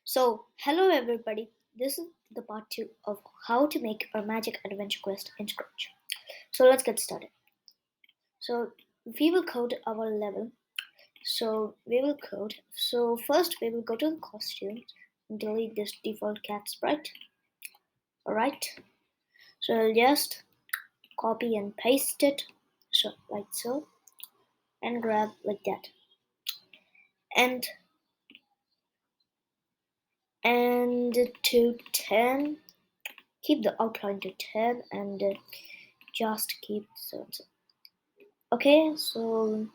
So, hello everybody. This is the part 2 of how to make a magic adventure quest in Scratch. So, let's get started. So, we will code our level. First, we will go to the costumes and delete this default cat sprite. Alright. So, I'll just copy and paste it. So, like so. And grab like that. And to 10. Keep the outline to 10 and just keep so. Okay, so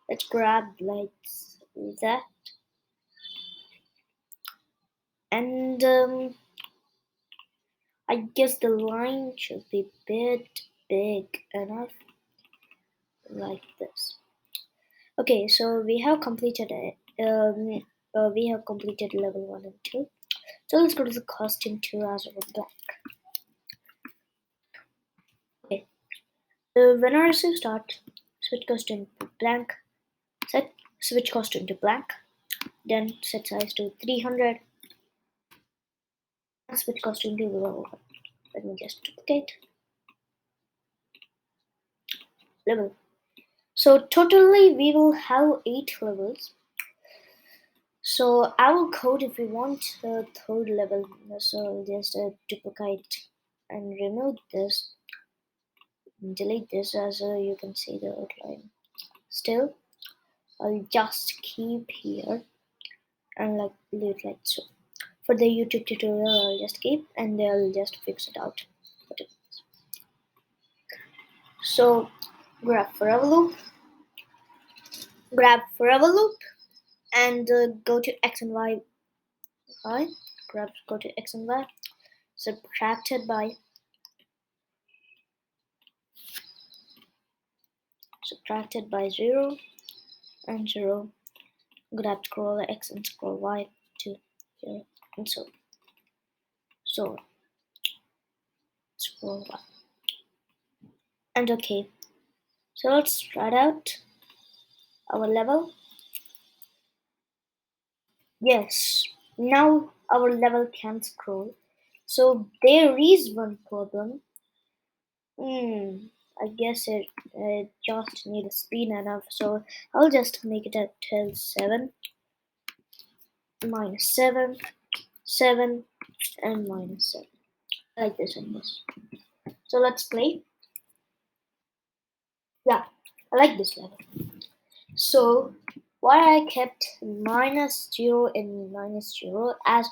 let's grab like that, and I guess the line should be a bit big enough, like this. Okay, so we have completed it. We have completed level 1 and 2. So let's go to the costume 2 as of black. Okay, so whenever you start, switch costume to blank, switch costume to blank, then set size to 300, and switch costume to level 1. Let me just duplicate level. So totally we will have 8 levels. So I will code if we want the third level. So just duplicate and remove this, delete this as you can see the outline. Still, I'll just keep here and like leave it like so. For the YouTube tutorial, I'll just keep and they'll just fix it out. So grab forever loop, and go to X and Y. Go to X and Y. Subtracted by 0 and 0. Grab scroll X and scroll Y to here and so scroll Y and okay. So let's try out our level. Yes, now our level can scroll. So there is one problem. I guess it just needs speed enough. So I'll just make it at 7 minus 7 7 and minus 7 like this and this. So let's play. Yeah, I like this level. So why I kept minus 0 and minus 0 as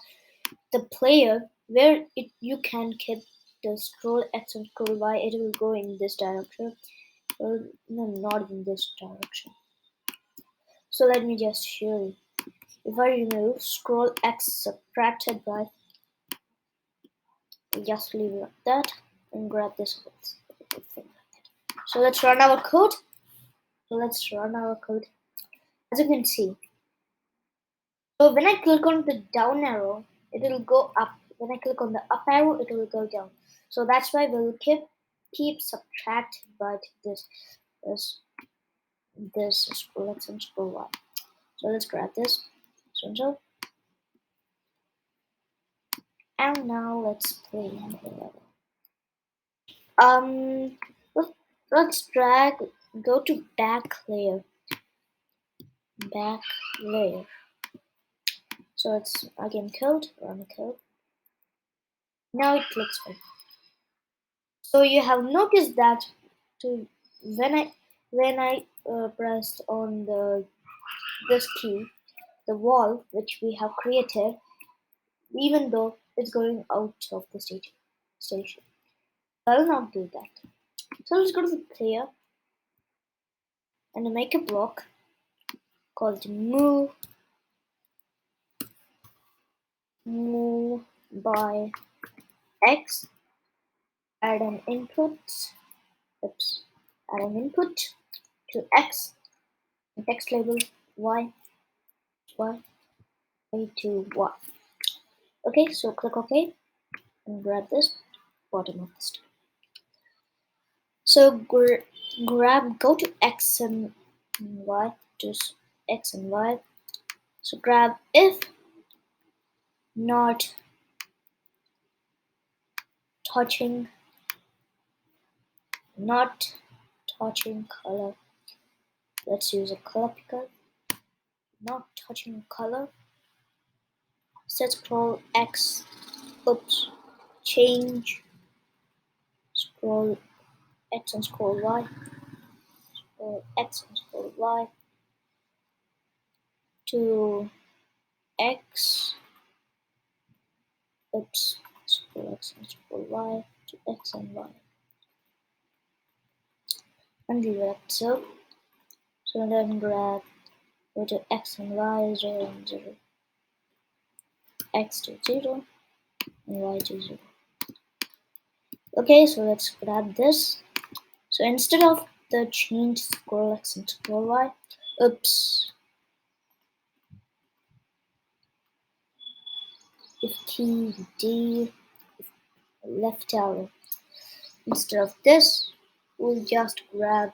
the player where you can keep the scroll X and scroll Y, it will go in this direction. No, not in this direction. So let me just show you. If I remove scroll X subtracted by, just leave it like that and grab this whole thing. So let's run our code. As you can see, so when I click on the down arrow, it will go up. When I click on the up arrow, it will go down. So that's why we'll keep subtract by this scroll X and scroll Y. So let's grab this. So and now let's play the level. Let's go to back layer. So it's again code, run code. Now it looks fine. So you have noticed that when I pressed on this key, the wall which we have created, even though it's going out of the station. I will not do that. So let's go to the player and make a block called move by X. Add an input. Add an input to X. And text label Y to Y. Okay, so click OK and grab this bottom of the stack. So go to X and Y, just X and Y. So grab if not touching, not touching color. Let's use a color picker. Not touching color. Set scroll X. Oops. Change scroll X and scroll Y. Scroll X and scroll Y to X. Oops. Scroll X and scroll Y to X and Y. And leave it like so. So then grab go to X and Y 0 and 0. X to 0 and Y to 0. Okay, so let's grab this. So instead of the change scroll X and scroll Y, oops, if key D, left arrow. Instead of this, we'll just grab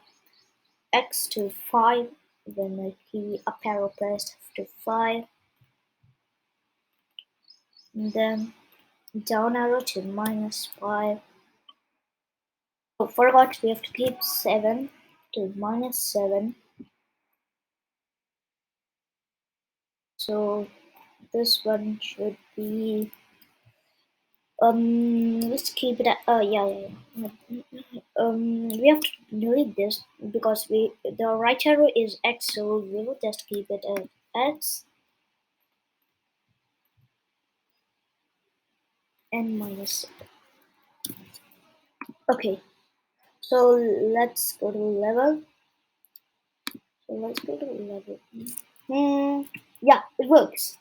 X to 5, then the key up arrow pressed to 5, and then down arrow to -5. Oh, forgot we have to keep 7 to -7. So this one should be let's keep it at we have to delete this because the right arrow is X, so we will just keep it at X and minus. Okay, so let's go to level. So let's go to level. Yeah, it works.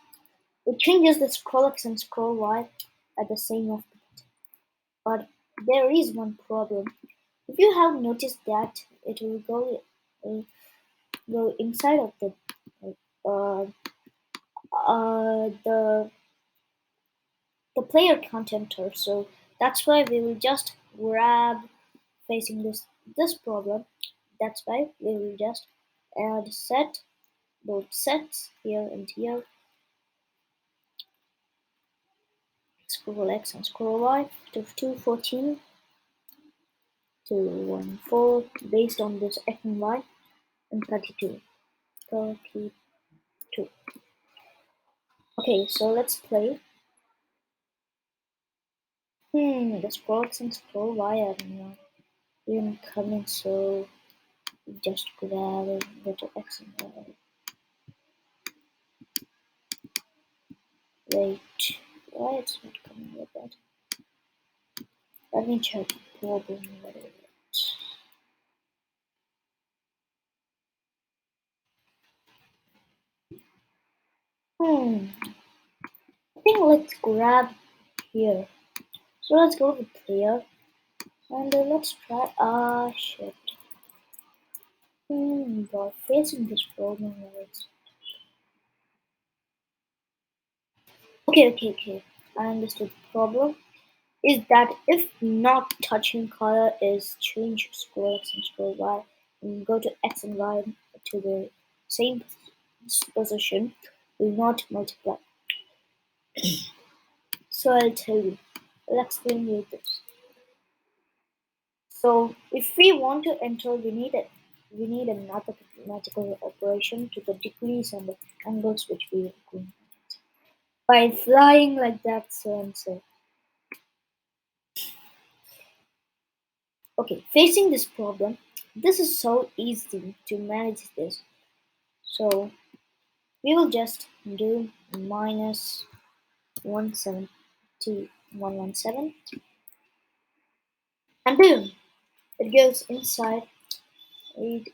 It changes the scroll X and scroll Y at the same of, but there is one problem. If you have noticed that it will go inside of uh, the player contenter, so that's why we will just grab facing this problem. That's why we will just add set both sets here and here, scroll X and scroll Y to 214 to 14 based on this X and Y, and 32. Okay, so let's play. The scroll X and scroll Y are not even coming, so just grab it, go to X and Y. Wait, why it's not coming with that? Let me check the problem with it. I think let's grab here. So let's go to player and let's try. Ah, shit. But facing this problem is. Okay. I understood the problem. Is that if not touching color is change scroll X and scroll Y and go to X and Y to the same position will not multiply. So I'll tell you. I'll explain you this. So if we want to enter, we need another mathematical operation to the degrees and the angles which we are going at. By flying like that, so and so. Okay, facing this problem, this is so easy to manage this. So we will just do minus 117 and boom, it goes inside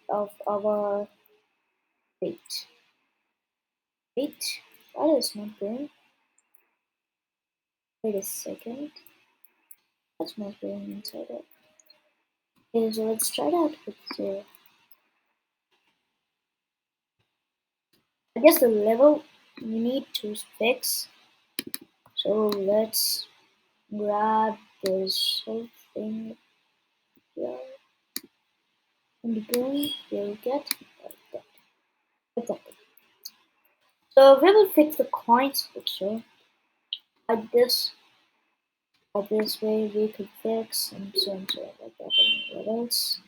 of our weight. Wait, why is not going? Wait a second. That's not going inside it. Okay, so let's try that with 0. I guess the level we need to fix. So let's grab this whole thing here. And boom, you'll get like that. Like that. So we will fix the coins picture. like this or this way we could fix and so and so like that. And what else?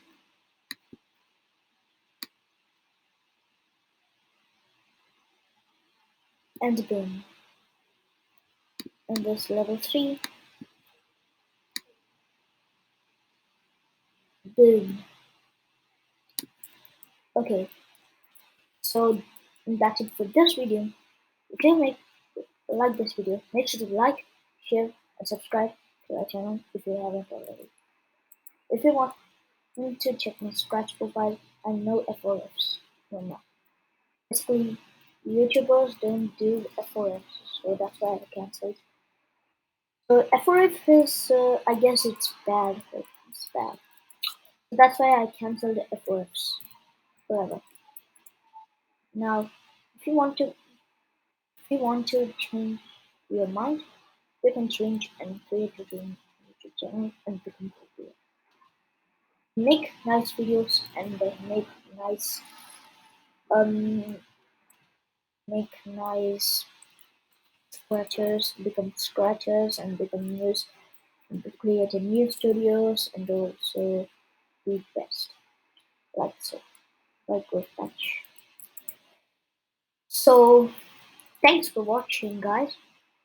And boom. And this level 3, boom. Okay, so that's it for this video. If you like this video, make sure to like, share, and subscribe to our channel if you haven't already. If you want to check my Scratch profile, and no FOFs. No more. Basically, YouTubers don't do FOFs, so that's why I cancelled. So FOF is, I guess it's bad. It's bad. So that's why I cancelled the FOFs forever. Now, if you want to, if you want to change your mind, you can change and create your own YouTube channel and become popular. Make nice videos and make nice um make nice scratchers and become news and create a new studios and also be best like so like good touch. So thanks for watching guys.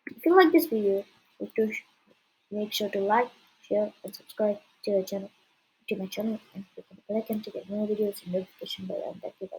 If you like this video, make sure to like, share and subscribe to my channel and click on the bell icon to get more videos and notification bell and activate